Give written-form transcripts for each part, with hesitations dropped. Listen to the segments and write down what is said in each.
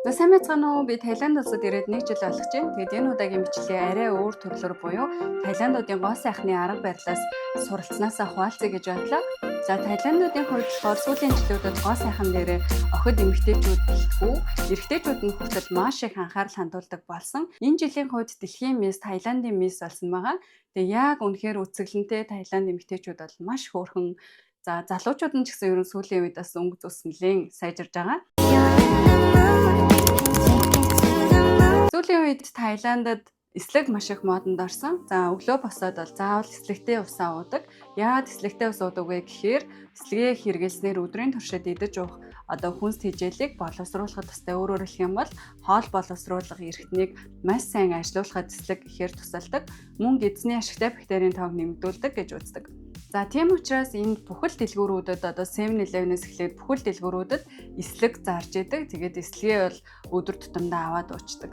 За сайн байцгаана уу? Би Таиланд улсад ирээд 1 жил болох чинь. Тэгээд энэ удаагийн бичлэгээ арай өөр төрлөөр буюу Таиландуудын гоо сайхны арга барилаас суралцснаасаа хуваалцъя гэж бодлоо. За Таиландуудын хувьд болохоор сүүлийн жилүүдэд гоо сайхан дээрээ охид эмэгтэйчүүд гэлтгүү, эрэгтэйчүүд нь хүртэл маш их анхаарал хандуулдаг болсон. Энэ жилийн хувьд дэлхийн мисс Таиландын мисс болсон байгаа. Тэгээ яг үнэхээр үцэглэнтэй Таиланд эмэгтэйчүүд бол маш хөөрхөн. За залуучууд нь ч гэсэн ерөн сүүлийн үед бас өнгө зүс нэлээд сайжирж байгаа. Сүүлийн үед Таиландд эслэг маш их модонд орсон. За өглөө босоод бол заавал эслэгтэй усаа уудаг. Яагаад эслэгтэй ус уудаг вэ гэхээр эслэгээ хэрэглэснээр өдрийн туршид идэж уух хүнс тэжээлийг боловсруулахад тустай. Өөрөөр хэлэх юм бол хоол боловсруулах эрхтнийг маш сайн ажилуулахад эслэг ихээр тусалдаг. Мөн эзний ашигтай бактерийн тоог нэмэгдүүлдэг гэж үздэг. За тийм учраас энэ бүхэл дэлгүүрүүдэд 7-Eleven-ээс эхлээд бүхэл дэлгүүрүүдэд эслэг зарж идэг. Тэгээд эслэгээ бол өдөр тутамдаа аваад уучдаг.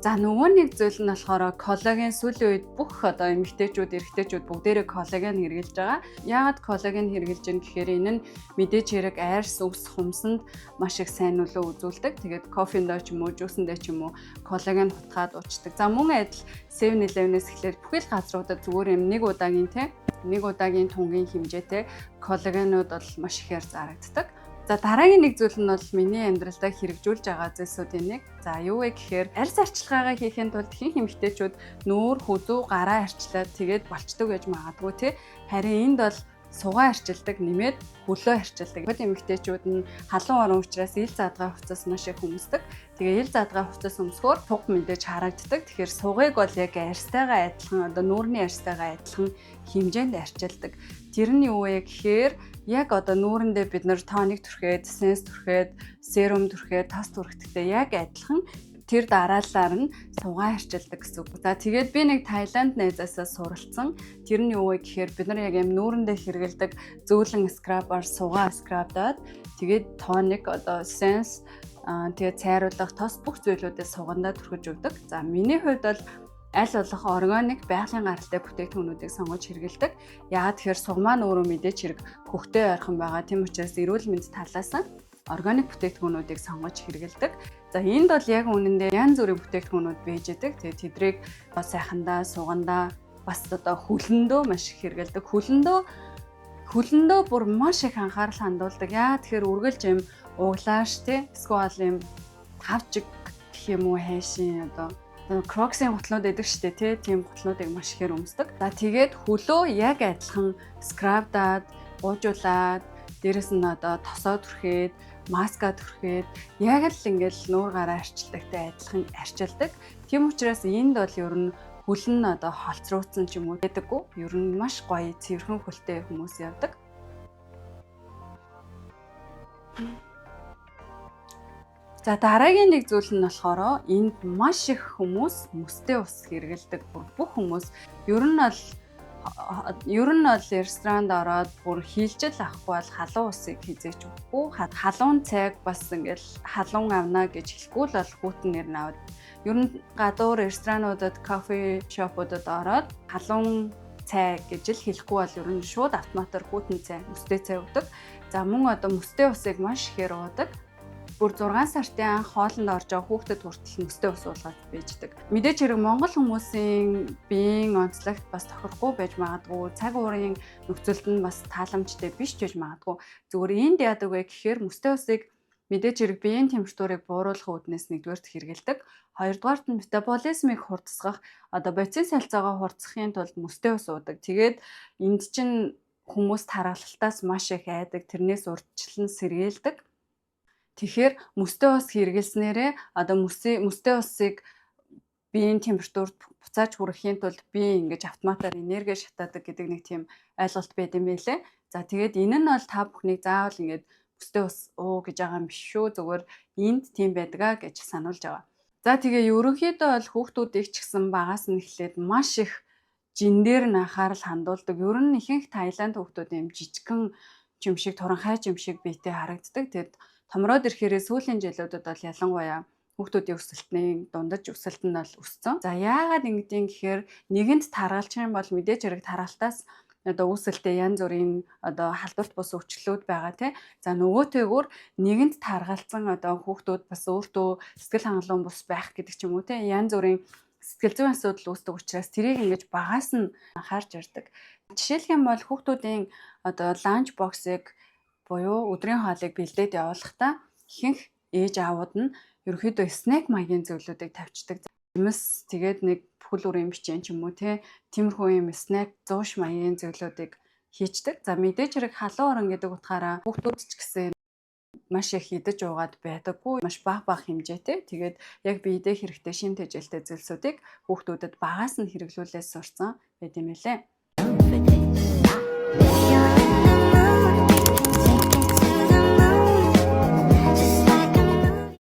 За нөгөө нэг зүйл нь болохоор коллаген сүүлийн үед бүх эмэгтэйчүүд, эрэгтэйчүүд бүгдээрээ коллаген хэрэглэж байгаа. Яагаад коллаген хэрэглэж байгаа гэхээр энэ нь мэдээж хэрэг арьс, өвс, хүмсэнд маш их сайн нөлөө үзүүлдэг. Тэгээд кофендоо ч юм уу, жуусандаа ч юм уу коллаген хутгаад уучдаг. За мөн адил 7-Eleven-ээс эхлээд бүхэл газруудад зүгээр нэг удаагийн тунгийн хэмжээтэй коллагенууд бол маш ихээр зарагддаг. За дараагийн нэг зүйл нь бол миний амьдралдаа хэрэгжүүлж байгаа зүйлсүүдийн нэг. За юу вэ гэхээр арьс арчилгаагаа хийхин тулд ихэнх эмэгтэйчүүд нүүр, хүзүү, гараа арчлаад тэгээд болчдөг гэж магадгүй тий. Харин энд бол сугаа арчилдаг, нэмээд хөлөө арчилдаг. Бод эмэгтэйчүүд нь халуун орон учраас ил задгаа хувцас маш их өмсдөг. Тэгээ ил задгаа хувцас өмсгөөр туг мэдээж харагддаг. Тэгэхээр сугыг бол яг арьстайгаа адилхан, нүүрний арьстайгаа адилхан хэмжээнд арчилдаг. Тэр нь юу вэ гэхээр яг нүүрэндээ бид нар тоник түрхээд, сенс түрхээд, серум түрхээд, тос түрхэдтэй яг адилхан тэр дараалалаар нь сугаа арчилдаг гэсэн үг. За тэгээд би нэг Таиланд найзаасаа суралцсан. Тэр нь юу вэ гэхээр бид нар яг юм нүүрэндээ хэрэгэлдэг зөөлөн скрабаар сугаа скрабдаад тэгээд тоник сенс тэгээд цайруулах тос бүх зүйлүүдээ сугандаа түрхэж өгдөг. За миний хувьд бол аль болох органик байгалийн гаралтай бүтээгдэхүүнүүдийг сонгож хэрэглэдэг. Яагаад тэгэхээр суг маань өөрөө мэдээч хэрэг хөхтэй ойрхон байгаа. Тийм учраас эрүүл мэнд талаас нь органик бүтээгдэхүүнүүдийг сонгож хэрэглэдэг. За энд бол яг үнэндээ янз бүрийн бүтээгдэхүүнүүд байж идэг. Тэгээд тэдрийг сайхандаа, сугандаа бас хөлөндөө маш их хэрэглэдэг. Хөлөндөө бүр маш их анхаарал хандуулдаг. Яа тэгэхээр үргэлж юм углааш тий эсвэл юм тавчиг гэх юм уу хайшин Кроксын гутлууд эдэг штэ тий тийм гутлуудыг маш ихээр өмсдөг. За тэгээд хөлөө яг адилхан скрабдаад, уужуулаад, дээрэс нь тосоо түрхээд, маска түрхээд яг л ингээл нүүр гараа арчилдагтай адилхан арчилдаг. Тийм учраас энд бол ер нь хөл нь холцруулсан ч юм уу гэдэггүй. Ер нь маш гоё, цэвэрхэн хөлтэй хүмүүс явдаг. За дараагийн нэг зүйл нь болохоор энд маш их хүмүүс мөстэй ус хэрэглэдэг. Бүх хүмүүс ер нь бол ресторанд ороод бүр хилжил авахгүй бол халуун усыг хизээч өгөхгүй. Халуун цайг бас ингээл халуун авна гэж хэлэхгүй л хүүтэн нэр нь аваад. Ер нь гадуур ресторануудад, кофе шопуудад ороод халуун цай гэж л хэлэхгүй бол ер нь шууд автоматар хүүтэн цай, мөстэй цай өгдөг. За мөн мөстэй усыг маш ихээр уудаг. Бүр 6 сартын анх хоолнд орж байгаа хүүхдэд хүртэл мөстэй ус уулгаад байждаг. Мэдээж хэрэг Монгол хүмүүсийн биеийн онцлогт бас тохирохгүй байж магадгүй. Цаг уурын нөхцөлд нь бас тааламжтай биш ч байж магадгүй. Зүгээр энд яадаг вэ гэхээр мөстэй усыг мэдээж хэрэг биеийн температурыг бууруулах үүднээс нэгдүгээрт хэрэгэлдэг. Хоёрдугаарт нь метаболизмыг хурдсгах, бодисын солилцоогоо хурдсахын тулд мөстэй ус уудаг. Тэгээд энд чинь хүмүүс тархалтаас маш их айдаг. Тэрнээс урьдчилан сэргээлдэг. Тэгэхээр мөстэй ус хэрэглэснээрээ мөстэй усыг биеийн температурт буцааж хүрэхийн тулд бие ингэж автоматар энерги шатаадаг гэдэг нэг тийм ойлголт байд юм байлээ. За тэгээд энэ нь бол та бүхнийг заавал ингэж мөстэй ус уу гэж байгаа юм биш шүү. Зүгээр энд тийм байдаг гэж сануулж байгаа. За тэгээ ерөнхийдөө бол хүүхдүүдийг ч гэсэн багаас нь эхлээд маш их жин дээр нь анхаарал хандуулдаг. Ер нь ихэнх Таиланд хүүхдүүд юм жижигхэн жимшиг, туранхай жимшиг биетэй харагддаг. Тэгэд томроод ирэхээрээ сүүлийн жилүүдэд бол ялангуяа хүүхдүүдийн өсөлтний дундаж өсөлт нь бол өссөн. За яагаад ингэдэг гэхээр нэгэнд таргалчих юм бол мэдээж хэрэг таргалтаас одоо үүсэлтэй янз бүрийн одоо халдварт бус өвчлөлүүд байгаа тий. За нөгөөтэйгүр нэгэнд таргалцсан одоо хүүхдүүд бас өөртөө сэтгэл хангалуун бус байх гэдэг ч юм уу тий. Янз бүрийн сэтгэл зүйн асуудал үүсдэг учраас тэрийг ингэж багаас нь анхаарч ирдэг. Жишээлх юм бол хүүхдүүдийн одоо ланч боксыг буюу өдрийн хоолыг бэлдээд явуулахдаа ихэнх ээж аавууд нь ерөөхдөө снэк маягийн зүйлүүдийг тавьчихдаг. Юмс тэгээд нэг бүхэл бүрийн бичэн ч юм уу тиймэрхүү юм снэк 100 маягийн зүйлүүдийг хийчдэг. За мэдээж хэрэг халуун орон гэдэг утгаараа хүүхдүүд ч гэсэн маш их идэж уугаад байдаггүй, маш бага хэмжээтэй. Тэгээд яг биедээ хэрэгтэй шин тэжээлтэй зүйлсүүдийг хүүхдүүдэд багаас нь хэрэглүүлээд сурсан байт юм лээ.